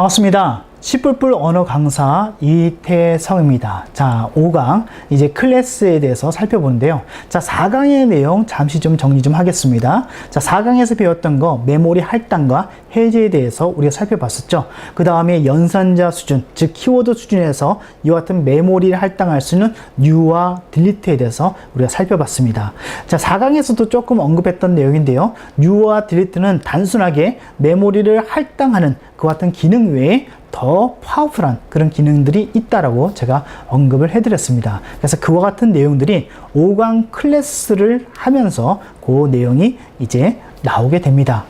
반갑습니다. 10불불 언어 강사 이태성입니다. 자, 5강 이제 클래스에 대해서 살펴보는데요. 자, 4강의 내용 잠시 좀 정리 좀 하겠습니다. 자, 4강에서 배웠던 거 메모리 할당과 해제에 대해서 우리가 살펴봤었죠. 그 다음에 연산자 수준, 즉 키워드 수준에서 이와 같은 메모리를 할당할 수 있는 new와 delete에 대해서 우리가 살펴봤습니다. 자, 4강에서도 조금 언급했던 내용인데요. new와 delete는 단순하게 메모리를 할당하는 그와 같은 기능 외에 더 파워풀한 그런 기능들이 있다라고 제가 언급을 해드렸습니다. 그래서 그와 같은 내용들이 5강 클래스를 하면서 그 내용이 이제 나오게 됩니다.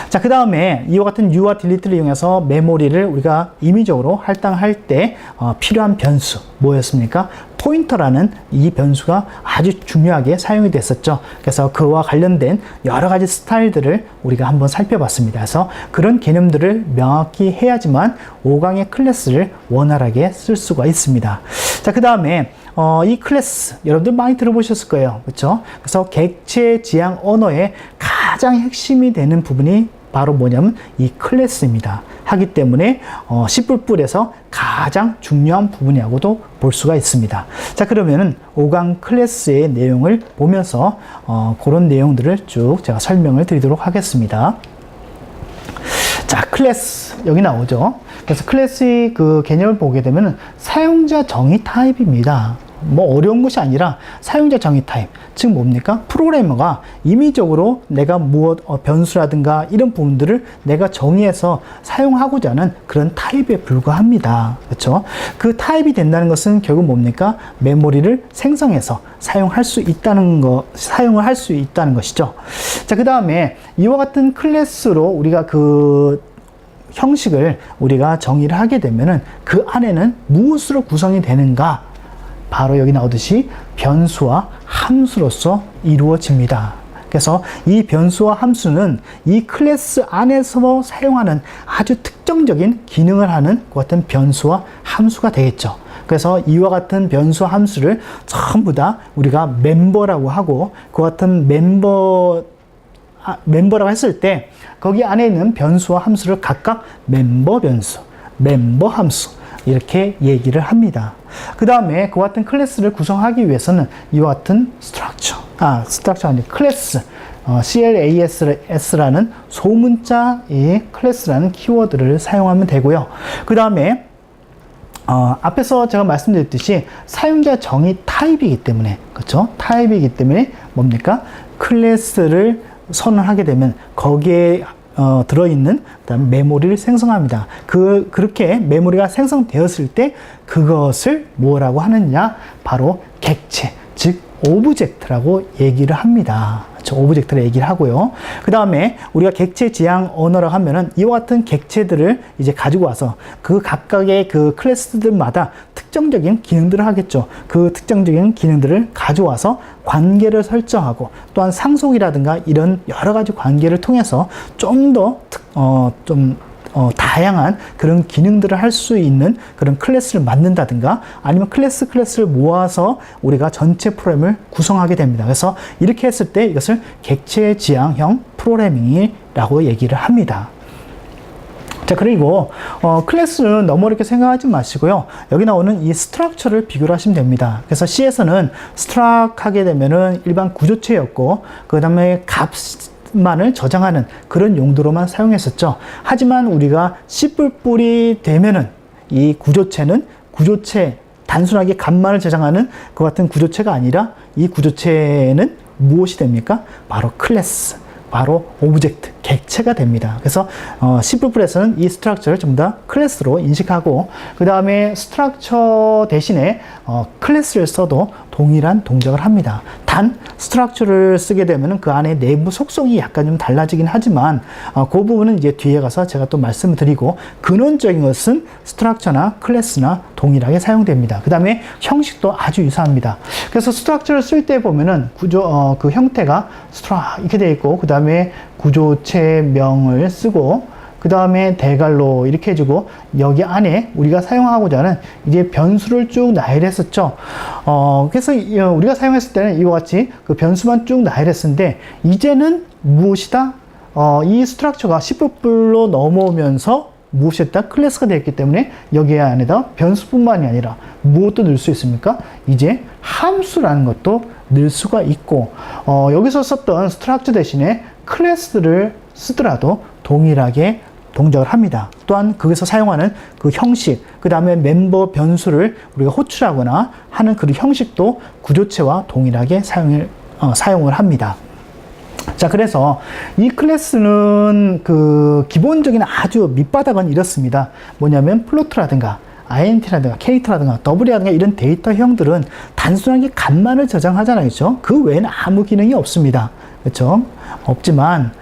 자, 그 다음에 이와 같은 new와 delete를 이용해서 메모리를 우리가 임의적으로 할당할 때 필요한 변수 뭐였습니까? 포인터라는 이 변수가 아주 중요하게 사용이 됐었죠. 그래서 그와 관련된 여러 가지 스타일들을 우리가 한번 살펴봤습니다. 그래서 그런 개념들을 명확히 해야지만 5강의 클래스를 원활하게 쓸 수가 있습니다. 자, 그 다음에 이 클래스 여러분들 많이 들어보셨을 거예요. 그렇죠? 그래서 객체 지향 언어의 가장 핵심이 되는 부분이 바로 뭐냐면 이 클래스입니다. 하기 때문에 10불불에서 가장 중요한 부분이라고도 볼 수가 있습니다. 자, 그러면은 5강 클래스의 내용을 보면서 그런 내용들을 쭉 제가 설명을 드리도록 하겠습니다. 자, 클래스 여기 나오죠. 그래서 클래스의 그 개념을 보게 되면 사용자 정의 타입입니다. 뭐 어려운 것이 아니라 사용자 정의 타입, 즉 뭡니까? 프로그래머가 임의적으로 내가 무엇 변수라든가 이런 부분들을 내가 정의해서 사용하고자 하는 그런 타입에 불과합니다. 그렇죠? 그 타입이 된다는 것은 결국 뭡니까? 메모리를 생성해서 사용을 할 수 있다는 것이죠. 자, 그 다음에 이와 같은 클래스로 우리가 그 형식을 우리가 정의를 하게 되면은 그 안에는 무엇으로 구성이 되는가? 바로 여기 나오듯이 변수와 함수로서 이루어집니다. 그래서 이 변수와 함수는 이 클래스 안에서 사용하는 아주 특정적인 기능을 하는 그 같은 변수와 함수가 되겠죠. 그래서 이와 같은 변수 함수를 전부 다 우리가 멤버라고 하고 그 같은 멤버라고 했을 때 거기 안에 있는 변수와 함수를 각각 멤버 변수, 멤버 함수 이렇게 얘기를 합니다. 그 다음에 그와 같은 클래스를 구성하기 위해서는 이와 같은 스트럭처 아니 클래스 CLAS라는 소문자의 클래스라는 키워드를 사용하면 되고요. 그 다음에 앞에서 제가 말씀드렸듯이 사용자 정의 타입이기 때문에, 그렇죠? 타입이기 때문에 뭡니까? 클래스를 선언하게 되면 거기에 들어있는 그다음에 메모리를 생성합니다. 그렇게 메모리가 생성되었을 때 그것을 뭐라고 하느냐? 바로 객체, 즉 오브젝트라고 얘기를 합니다. 오브젝트를 얘기를 하고요. 그 다음에 우리가 객체 지향 언어라고 하면은 이와 같은 객체들을 이제 가지고 와서 그 각각의 그 클래스들마다 특정적인 기능들을 하겠죠. 그 특정적인 기능들을 가져와서 관계를 설정하고 또한 상속이라든가 이런 여러 가지 관계를 통해서 좀 더 다양한 그런 기능들을 할 수 있는 그런 클래스를 만든다든가 아니면 클래스를 모아서 우리가 전체 프로그램을 구성하게 됩니다. 그래서 이렇게 했을 때 이것을 객체 지향형 프로그래밍이라고 얘기를 합니다. 자, 그리고 클래스는 너무 어렵게 생각하지 마시고요. 여기 나오는 이 스트럭처를 비교를 하시면 됩니다. 그래서 C에서는 스트럭 하게 되면은 일반 구조체였고 그 다음에 만을 저장하는 그런 용도로만 사용했었죠. 하지만 우리가 C++이 되면은 이 구조체는 단순하게 값만을 저장하는 그 같은 구조체가 아니라 이 구조체는 무엇이 됩니까? 바로 클래스, 바로 오브젝트, 객체가 됩니다. 그래서 C++에서는 이 스트럭처를 전부 다 클래스로 인식하고 그 다음에 스트럭처 대신에 클래스를 써도 동일한 동작을 합니다. 단 스트럭처를 쓰게 되면 그 안에 내부 속성이 약간 좀 달라지긴 하지만 그 부분은 이제 뒤에 가서 제가 또 말씀을 드리고 근원적인 것은 스트럭처나 클래스나 동일하게 사용됩니다. 그 다음에 형식도 아주 유사합니다. 그래서 스트럭처를 쓸 때 보면은 그 형태가 스트럭 이렇게 되어 있고 그 다음에 구조체명을 쓰고 그 다음에 대괄호 이렇게 해주고 여기 안에 우리가 사용하고자 하는 이제 변수를 쭉 나열했었죠. 그래서 우리가 사용했을 때는 이와 같이 그 변수만 쭉 나열했었는데 이제는 무엇이다? 이 스트럭처가 C++로 넘어오면서 무엇이었다? 클래스가 되었기 때문에 여기 안에다 변수뿐만이 아니라 무엇도 넣을 수 있습니까? 이제 함수라는 것도 넣을 수가 있고, 여기서 썼던 스트럭처 대신에 클래스를 쓰더라도 동일하게 동작을 합니다. 또한 거기서 사용하는 그 형식, 그 다음에 멤버 변수를 우리가 호출하거나 하는 그 형식도 구조체와 동일하게 사용을 합니다. 자, 그래서 이 클래스는 그 기본적인 아주 밑바닥은 이렇습니다. 뭐냐면 플로트라든가 INT라든가 캐릭터라든가 W라든가 이런 데이터형들은 단순하게 값만을 저장하잖아요. 그렇죠? 그 외에는 아무 기능이 없습니다. 그렇죠? 없지만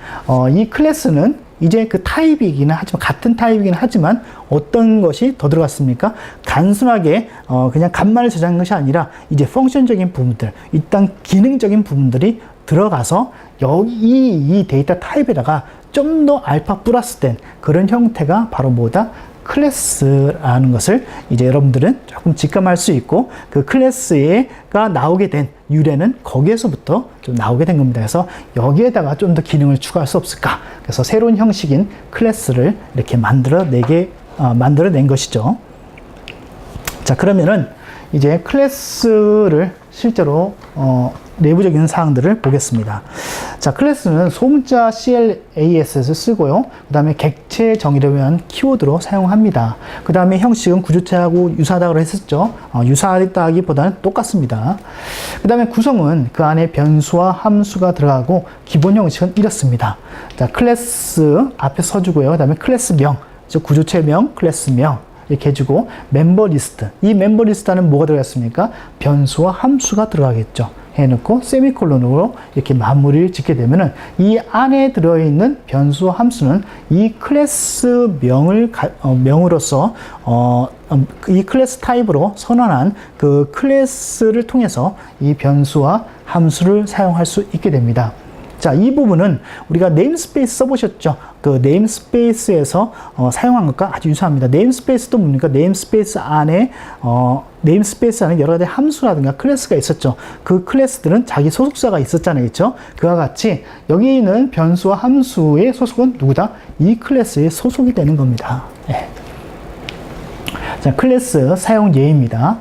이 클래스는 이제 그 타입이기는 하지만, 같은 타입이긴 하지만 어떤 것이 더 들어갔습니까? 단순하게 그냥 값만을 저장한 것이 아니라 이제 펑션적인 부분들, 일단 기능적인 부분들이 들어가서 여기 이 데이터 타입에다가 좀 더 알파 플러스 된 그런 형태가 바로 뭐다? 클래스라는 것을 이제 여러분들은 조금 직감할 수 있고, 그 클래스가 나오게 된 유래는 거기에서부터 좀 나오게 된 겁니다. 그래서 여기에다가 좀 더 기능을 추가할 수 없을까? 그래서 새로운 형식인 클래스를 이렇게 만들어낸 것이죠. 자, 그러면은 이제 클래스를 실제로 내부적인 사항들을 보겠습니다. 자, 클래스는 소문자 CLAS를 쓰고요. 그 다음에 객체 정의를 위한 키워드로 사용합니다. 그 다음에 형식은 구조체하고 유사하다고 했었죠. 유사하다기보다는 똑같습니다. 그 다음에 구성은 그 안에 변수와 함수가 들어가고, 기본 형식은 이렇습니다. 자, 클래스 앞에 써주고요. 그 다음에 클래스명, 즉 구조체명, 클래스명 이렇게 해주고, 멤버 리스트. 이 멤버 리스트는 뭐가 들어갔습니까? 변수와 함수가 들어가겠죠. 해놓고 세미콜론으로 이렇게 마무리를 짓게 되면은 이 안에 들어있는 변수와 함수는 이 클래스 명으로서 이 클래스 타입으로 선언한 그 클래스를 통해서 이 변수와 함수를 사용할 수 있게 됩니다. 자, 이 부분은 우리가 네임스페이스 써보셨죠? 그 네임스페이스에서 사용한 것과 아주 유사합니다. 네임스페이스도 뭡니까? 네임스페이스 안에 여러 가지 함수라든가 클래스가 있었죠. 그 클래스들은 자기 소속사가 있었잖아요. 그렇죠? 그와 같이 여기 있는 변수와 함수의 소속은 누구다? 이 클래스에 소속이 되는 겁니다. 네. 자, 클래스 사용 예입니다.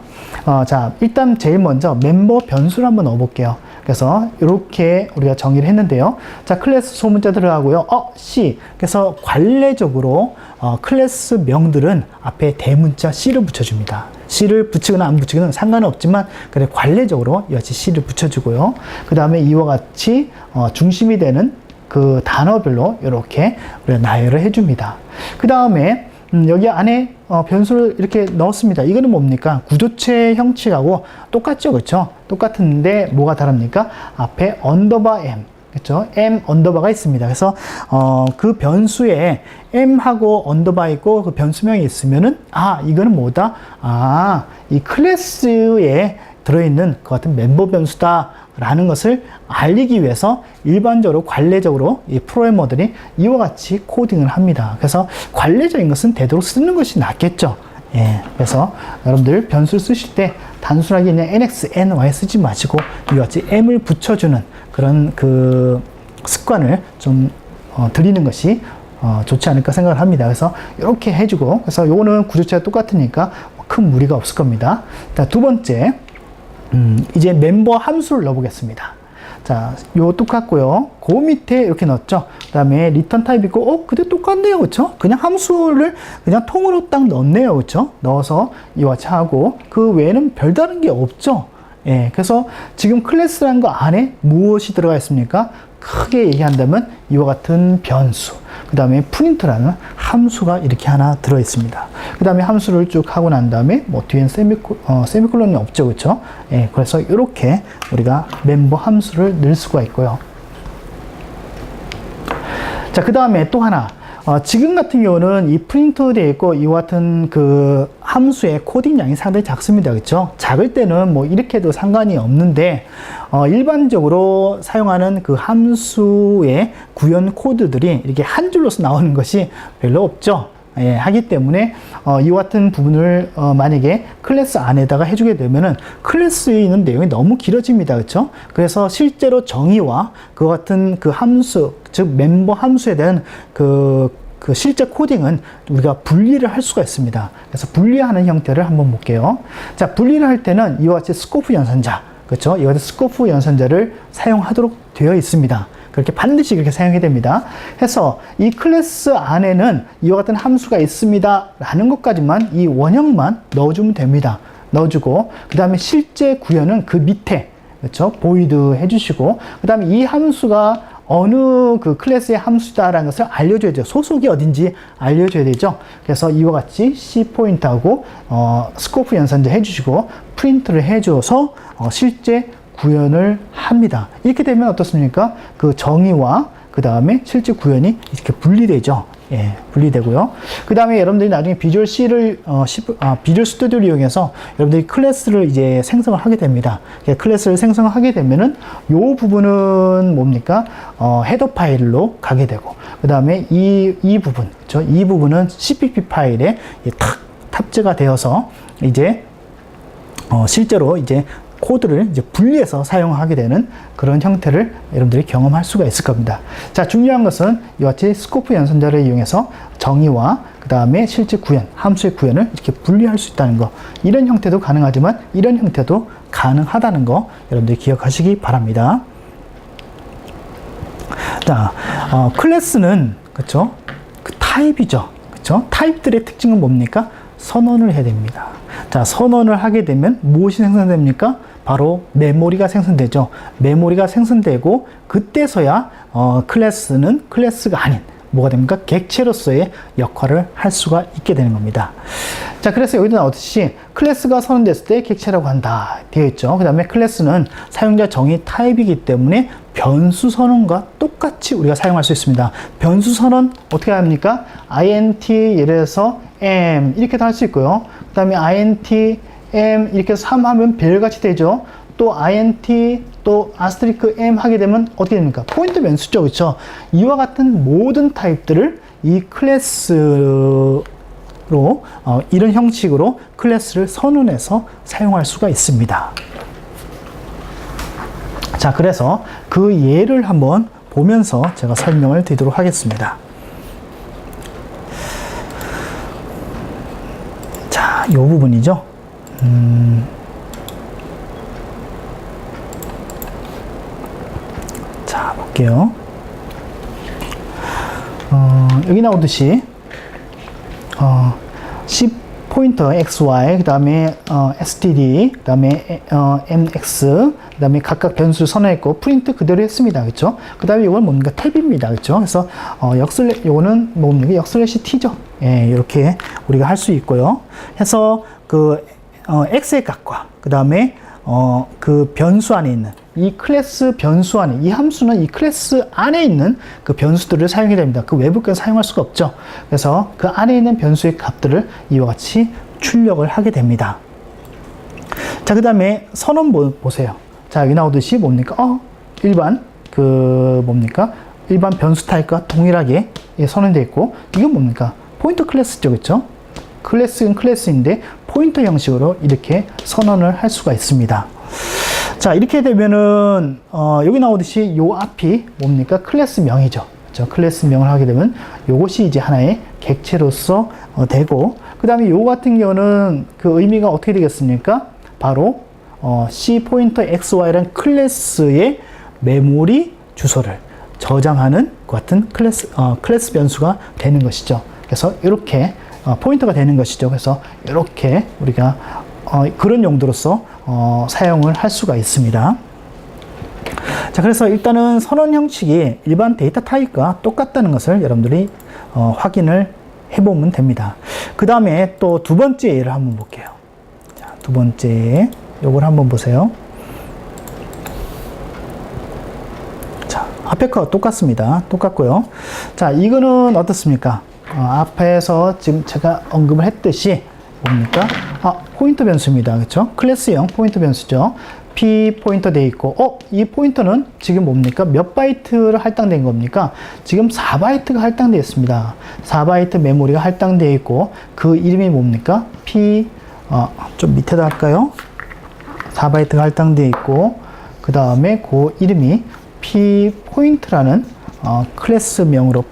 자, 일단 제일 먼저 멤버 변수를 한번 넣어볼게요. 그래서 이렇게 우리가 정의를 했는데요. 자, 클래스 소문자 들어가고요. C. 그래서 관례적으로 클래스 명들은 앞에 대문자 C를 붙여줍니다. C를 붙이거나 안 붙이거나 상관은 없지만, 그래 관례적으로 여기 C를 붙여주고요. 그 다음에 이와 같이 중심이 되는 그 단어별로 이렇게 우리가 나열을 해줍니다. 그 다음에 여기 안에 변수를 이렇게 넣었습니다. 이거는 뭡니까? 구조체 형식하고 똑같죠, 그렇죠? 똑같은데 뭐가 다릅니까? 앞에 언더바 m, 그렇죠? m 언더바가 있습니다. 그래서 그 변수에 m하고 언더바 있고 그 변수명이 있으면은 이거는 뭐다? 이 클래스에 들어있는 그 같은 멤버 변수다라는 것을 알리기 위해서 일반적으로 관례적으로 이 프로그래머들이 이와 같이 코딩을 합니다. 그래서 관례적인 것은 되도록 쓰는 것이 낫겠죠. 예, 그래서 여러분들 변수를 쓰실 때 단순하게 그냥 nx, ny 쓰지 마시고 이와 같이 m을 붙여주는 그런 그 습관을 좀 들이는 것이 좋지 않을까 생각을 합니다. 그래서 이렇게 해주고, 그래서 요거는 구조체가 똑같으니까 큰 무리가 없을 겁니다. 자, 두 번째, 이제 멤버 함수를 넣어보겠습니다. 자, 요 똑같고요. 그 밑에 이렇게 넣었죠. 그 다음에 리턴 타입 있고, 근데 똑같네요. 그쵸? 그냥 함수를 그냥 통으로 딱 넣었네요. 그쵸? 넣어서 이와 같이 하고, 그 외에는 별다른 게 없죠. 예, 그래서 지금 클래스라는 거 안에 무엇이 들어가 있습니까? 크게 얘기한다면 이와 같은 변수, 그 다음에 프린트라는 함수가 이렇게 하나 들어 있습니다. 그 다음에 함수를 쭉 하고 난 다음에 뭐 뒤엔 세미콜론이 없죠, 그렇죠? 예, 그래서 이렇게 우리가 멤버 함수를 넣을 수가 있고요. 자, 그 다음에 또 하나, 지금 같은 경우는 이 프린트 되어 있고 이와 같은 그 함수의 코딩량이 상당히 작습니다. 그렇죠? 작을 때는 뭐 이렇게 해도 상관이 없는데, 일반적으로 사용하는 그 함수의 구현 코드들이 이렇게 한 줄로서 나오는 것이 별로 없죠. 예, 하기 때문에 이와 같은 부분을 만약에 클래스 안에다가 해주게 되면은 클래스에 있는 내용이 너무 길어집니다. 그렇죠? 그래서 실제로 정의와 그 같은 그 함수, 즉 멤버 함수에 대한 그 그 실제 코딩은 우리가 분리를 할 수가 있습니다. 그래서 분리하는 형태를 한번 볼게요. 자, 분리를 할 때는 이와 같이 스코프 연산자, 그렇죠? 이와 같이 스코프 연산자를 사용하도록 되어 있습니다. 그렇게 반드시 그렇게 사용해야 됩니다. 해서 이 클래스 안에는 이와 같은 함수가 있습니다 라는 것까지만, 이 원형만 넣어주면 됩니다. 넣어주고, 그 다음에 실제 구현은 그 밑에, 그렇죠? 보이드 해주시고, 그 다음에 이 함수가 어느 그 클래스의 함수다라는 것을 알려줘야 돼요. 소속이 어딘지 알려줘야 되죠. 그래서 이와 같이 C 포인트하고 스코프 연산자 해주시고 프린트를 해줘서 실제 구현을 합니다. 이렇게 되면 어떻습니까? 그 정의와 그 다음에 실제 구현이 이렇게 분리되죠. 예, 분리되고요. 그 다음에 여러분들이 나중에 비주얼 비주얼 스튜디오를 이용해서 여러분들이 클래스를 이제 생성을 하게 됩니다. 클래스를 생성하게 되면은 요 부분은 뭡니까? 헤더 파일로 가게 되고, 그 다음에 이 부분, 그렇죠? 이 부분은 CPP 파일에 탁 탑재가 되어서 이제 실제로 이제 코드를 이제 분리해서 사용하게 되는 그런 형태를 여러분들이 경험할 수가 있을 겁니다. 자, 중요한 것은 이와 같이 스코프 연산자를 이용해서 정의와 그 다음에 실제 구현, 함수의 구현을 이렇게 분리할 수 있다는 거. 이런 형태도 가능하지만 이런 형태도 가능하다는 거 여러분들이 기억하시기 바랍니다. 자, 클래스는, 그쵸? 그 타입이죠. 그쵸? 타입들의 특징은 뭡니까? 선언을 해야 됩니다. 자, 선언을 하게 되면 무엇이 생성됩니까? 바로 메모리가 생성되죠. 메모리가 생성되고 그때서야 클래스는 클래스가 아닌 뭐가 됩니까? 객체로서의 역할을 할 수가 있게 되는 겁니다. 자, 그래서 여기도 나오듯이 클래스가 선언됐을 때 객체라고 한다 되어 있죠. 그 다음에 클래스는 사용자 정의 타입이기 때문에 변수 선언과 똑같이 우리가 사용할 수 있습니다. 변수 선언 어떻게 합니까? int 예를 들어서 m 이렇게도 할 수 있고요. 그 다음에 int m 이렇게 해서 3 하면 별같이 되죠. 또 int 또 아스테리크 m 하게 되면 어떻게 됩니까? 포인트 변수죠. 그렇죠? 이와 같은 모든 타입들을 이 클래스로 이런 형식으로 클래스를 선언해서 사용할 수가 있습니다. 자, 그래서 그 예를 한번 보면서 제가 설명을 드리도록 하겠습니다. 자, 이 부분이죠. 자, 볼게요. 여기 나오듯이 C 포인터 XY, 그 다음에 STD, 그 다음에 MX, 그 다음에 각각 변수를 선언했고 프린트 그대로 했습니다. 그렇죠? 그 다음에 이건 뭡니까? 탭입니다. 그렇죠? 그래서 요거는 뭡니까? 역슬래시 T죠. 예, 이렇게 우리가 할 수 있고요. 해서 그 X의 값과 그 다음에 그 변수 안에 있는 이 클래스 변수 안에, 이 함수는 이 클래스 안에 있는 그 변수들을 사용해야 됩니다. 그 외부 건 사용할 수가 없죠. 그래서 그 안에 있는 변수의 값들을 이와 같이 출력을 하게 됩니다. 자, 그 다음에 선언 보세요. 자, 여기 나오듯이 뭡니까? 일반 일반 변수 타입과 동일하게 선언되어 있고, 이건 뭡니까? 포인터 클래스죠. 그렇죠? 클래스는 클래스인데 포인터 형식으로 이렇게 선언을 할 수가 있습니다. 자, 이렇게 되면은 여기 나오듯이 요 앞이 뭡니까? 클래스명이죠. 그렇죠? 클래스명을 하게 되면 요것이 이제 하나의 객체로서 되고, 그 다음에 요 같은 경우는 그 의미가 어떻게 되겠습니까? 바로 C 포인터 XY라는 클래스의 메모리 주소를 저장하는 그 같은 클래스 변수가 되는 것이죠. 그래서 이렇게 포인터가 되는 것이죠. 그래서 이렇게 우리가 그런 용도로서 사용을 할 수가 있습니다. 자, 그래서 일단은 선언 형식이 일반 데이터 타입과 똑같다는 것을 여러분들이 확인을 해보면 됩니다. 그 다음에 또 두 번째 예를 한번 볼게요. 자, 두 번째 요걸 한번 보세요. 자, 앞에 거 똑같습니다. 똑같고요. 자, 이거는 어떻습니까? 앞에서 지금 제가 언급을 했듯이 뭡니까? 포인터 변수입니다. 그렇죠? 클래스형 포인터 변수죠. P 포인터 되어 있고, 이 포인터는 지금 뭡니까? 몇 바이트를 할당된 겁니까? 지금 4바이트가 할당되어 있습니다. 4바이트 메모리가 할당되어 있고, 그 이름이 뭡니까? P, 좀 밑에다 할까요? 4바이트가 할당되어 있고, 그 다음에 그 이름이 P 포인트라는 클래스명으로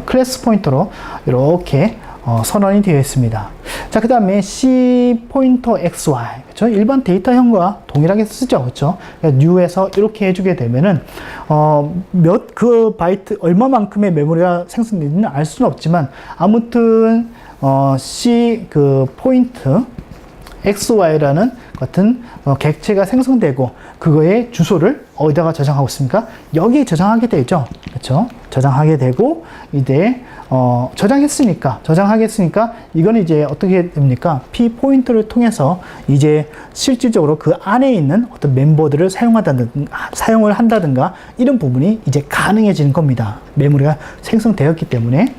클래스 포인터로 이렇게 선언이 되어 있습니다. 자, 그 다음에 C 포인터 XY. 그렇죠? 일반 데이터형과 동일하게 쓰죠. 그렇죠? new에서 이렇게 해주게 되면은, 그 바이트, 얼마만큼의 메모리가 생성되는지는 알 수는 없지만, 아무튼, C 포인트 XY라는 같은 객체가 생성되고, 그거의 주소를 어디다가 저장하고 있습니까? 여기에 저장하게 되죠. 그렇죠? 저장하게 되고, 이제, 저장하겠으니까, 이거는 이제 어떻게 됩니까? P 포인터를 통해서 이제 실질적으로 그 안에 있는 어떤 멤버들을 사용을 한다든가, 이런 부분이 이제 가능해지는 겁니다. 메모리가 생성되었기 때문에.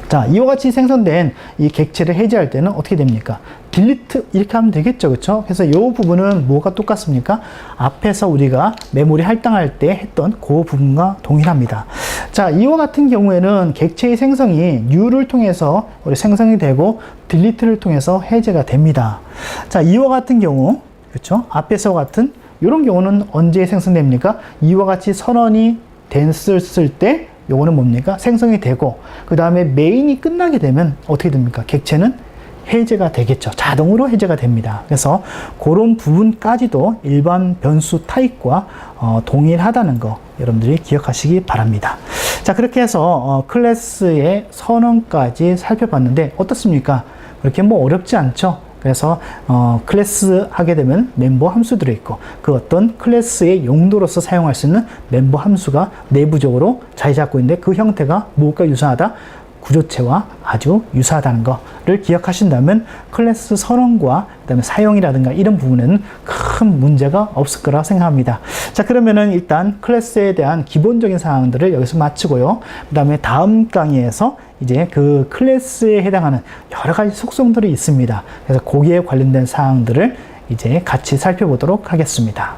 자, 이와 같이 생성된 이 객체를 해제할 때는 어떻게 됩니까? 딜리트 이렇게 하면 되겠죠. 그렇죠? 그래서 이 부분은 뭐가 똑같습니까? 앞에서 우리가 메모리 할당할 때 했던 그 부분과 동일합니다. 자, 이와 같은 경우에는 객체의 생성이 new를 통해서 우리 생성이 되고 딜리트를 통해서 해제가 됩니다. 자, 이와 같은 경우, 그렇죠? 앞에서 같은 이런 경우는 언제 생성됩니까? 이와 같이 선언이 됐을 때 요거는 뭡니까? 생성이 되고, 그 다음에 메인이 끝나게 되면 어떻게 됩니까? 객체는 해제가 되겠죠. 자동으로 해제가 됩니다. 그래서 그런 부분까지도 일반 변수 타입과 동일하다는 거 여러분들이 기억하시기 바랍니다. 자, 그렇게 해서 클래스의 선언까지 살펴봤는데 어떻습니까? 그렇게 뭐 어렵지 않죠? 그래서 클래스 하게 되면 멤버 함수들이 있고 그 어떤 클래스의 용도로서 사용할 수 있는 멤버 함수가 내부적으로 자리 잡고 있는데 그 형태가 무엇과 유사하다? 구조체와 아주 유사하다는 것을 기억하신다면 클래스 선언과 그다음에 사용이라든가 이런 부분에는 큰 문제가 없을 거라 생각합니다. 자, 그러면은 일단 클래스에 대한 기본적인 사항들을 여기서 마치고요. 그다음에 다음 강의에서 이제 그 클래스에 해당하는 여러 가지 속성들이 있습니다. 그래서 거기에 관련된 사항들을 이제 같이 살펴보도록 하겠습니다.